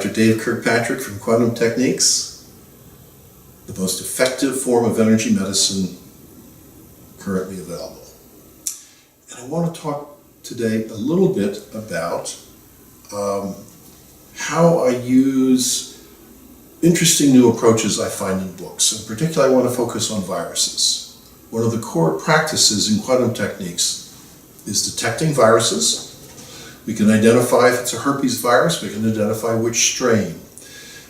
Dr. Dave Kirkpatrick from Quantum Techniques, the most effective form of energy medicine currently available. And I want to talk today a little bit about how I use interesting new approaches I find in books. In particular, I want to focus on viruses. One of the core practices in quantum techniques is detecting viruses. We can identify if it's a herpes virus, we can identify which strain.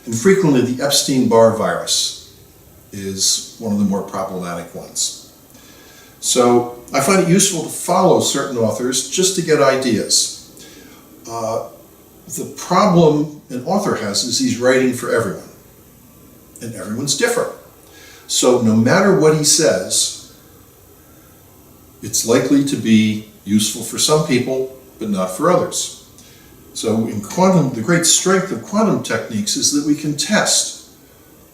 And frequently the Epstein-Barr virus is one of the more problematic ones. So I find it useful to follow certain authors just to get ideas. The problem an author has is he's writing for everyone, and everyone's different. So no matter what he says, it's likely to be useful for some people, but not for others. So in quantum, the great strength of quantum techniques is that we can test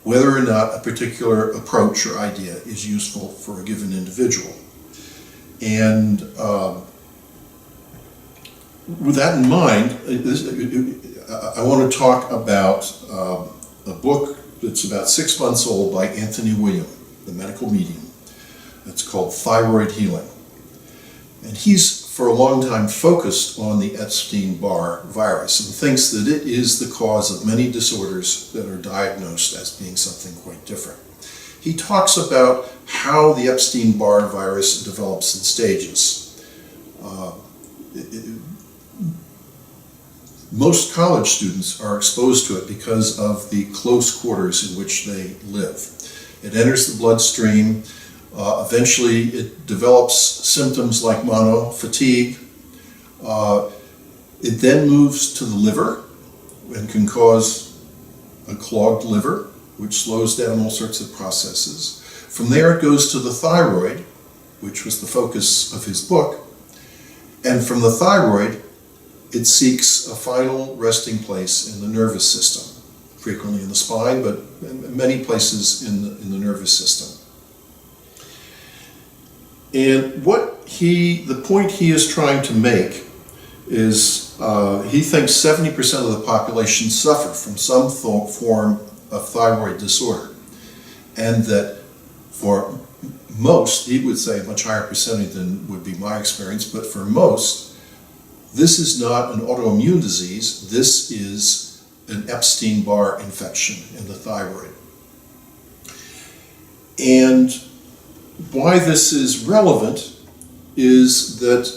whether or not a particular approach or idea is useful for a given individual. And with that in mind, I want to talk about a book that's about 6 months old by Anthony William, the medical medium. It's called Thyroid Healing. And he's for a long time focused on the Epstein-Barr virus and thinks that it is the cause of many disorders that are diagnosed as being something quite different. He talks about how the Epstein-Barr virus develops in stages. Most college students are exposed to it because of the close quarters in which they live. It enters the bloodstream. Eventually it develops symptoms like mono, fatigue. It then moves to the liver and can cause a clogged liver, which slows down all sorts of processes. From there it goes to the thyroid, which was the focus of his book. And from the thyroid, it seeks a final resting place in the nervous system, frequently in the spine, but in many places in the nervous system. And the point he is trying to make is he thinks 70% of the population suffer from some form of thyroid disorder, and that for most, he would say a much higher percentage than would be my experience, but for most, this is not an autoimmune disease, this is an Epstein-Barr infection in the thyroid. And why this is relevant is that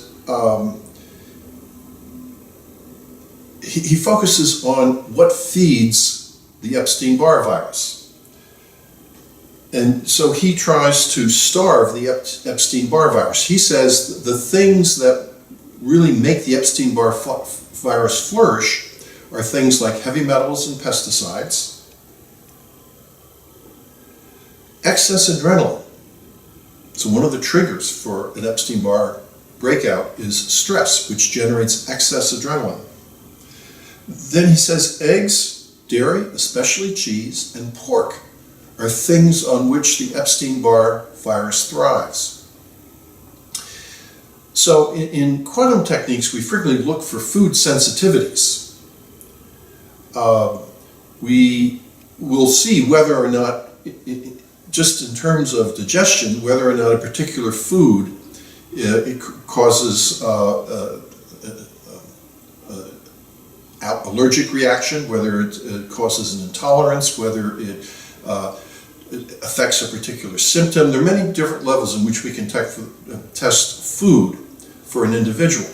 he focuses on what feeds the Epstein-Barr virus. And so he tries to starve the Epstein-Barr virus. He says the things that really make the Epstein-Barr virus flourish are things like heavy metals and pesticides, excess adrenaline. So one of the triggers for an Epstein-Barr breakout is stress, which generates excess adrenaline. Then he says eggs, dairy, especially cheese, and pork are things on which the Epstein-Barr virus thrives. So in quantum techniques, we frequently look for food sensitivities. We will see whether or not, just in terms of digestion, whether or not a particular food it causes allergic reaction, whether it causes an intolerance, whether it affects a particular symptom. There are many different levels in which we can test food for an individual.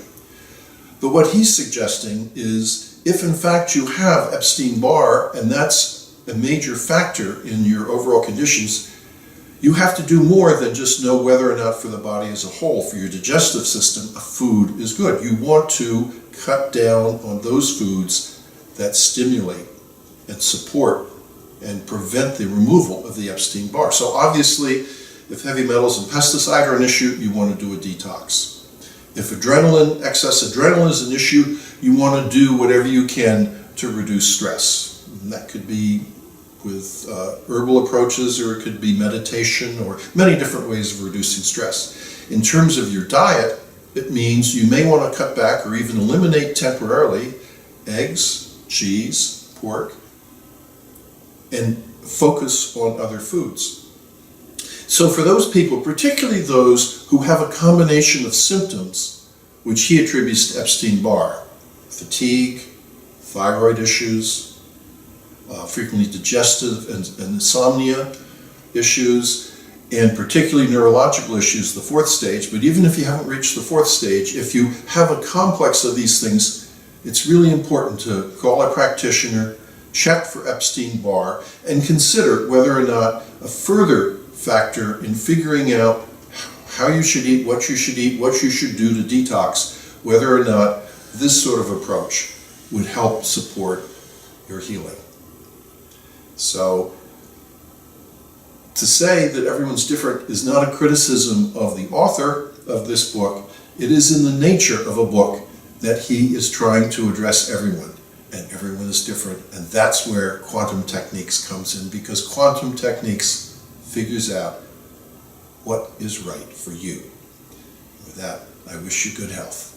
But what he's suggesting is if in fact you have Epstein-Barr and that's a major factor in your overall conditions, you have to do more than just know whether or not for the body as a whole, for your digestive system, a food is good. You want to cut down on those foods that stimulate and support and prevent the removal of the Epstein-Barr. So obviously, if heavy metals and pesticide are an issue, you want to do a detox. If excess adrenaline is an issue, you want to do whatever you can to reduce stress. And that could be with herbal approaches, or it could be meditation, or many different ways of reducing stress. In terms of your diet, it means you may want to cut back or even eliminate temporarily eggs, cheese, pork, and focus on other foods. So for those people, particularly those who have a combination of symptoms, which he attributes to Epstein-Barr, fatigue, thyroid issues, frequently digestive and insomnia issues, and particularly neurological issues, the fourth stage. But even if you haven't reached the fourth stage, if you have a complex of these things, it's really important to call a practitioner, check for Epstein-Barr, and consider whether or not a further factor in figuring out how you should eat, what you should do to detox, whether or not this sort of approach would help support your healing. So, to say that everyone's different is not a criticism of the author of this book. It is in the nature of a book that he is trying to address everyone, and everyone is different, and that's where quantum techniques comes in, because quantum techniques figures out what is right for you. With that, I wish you good health.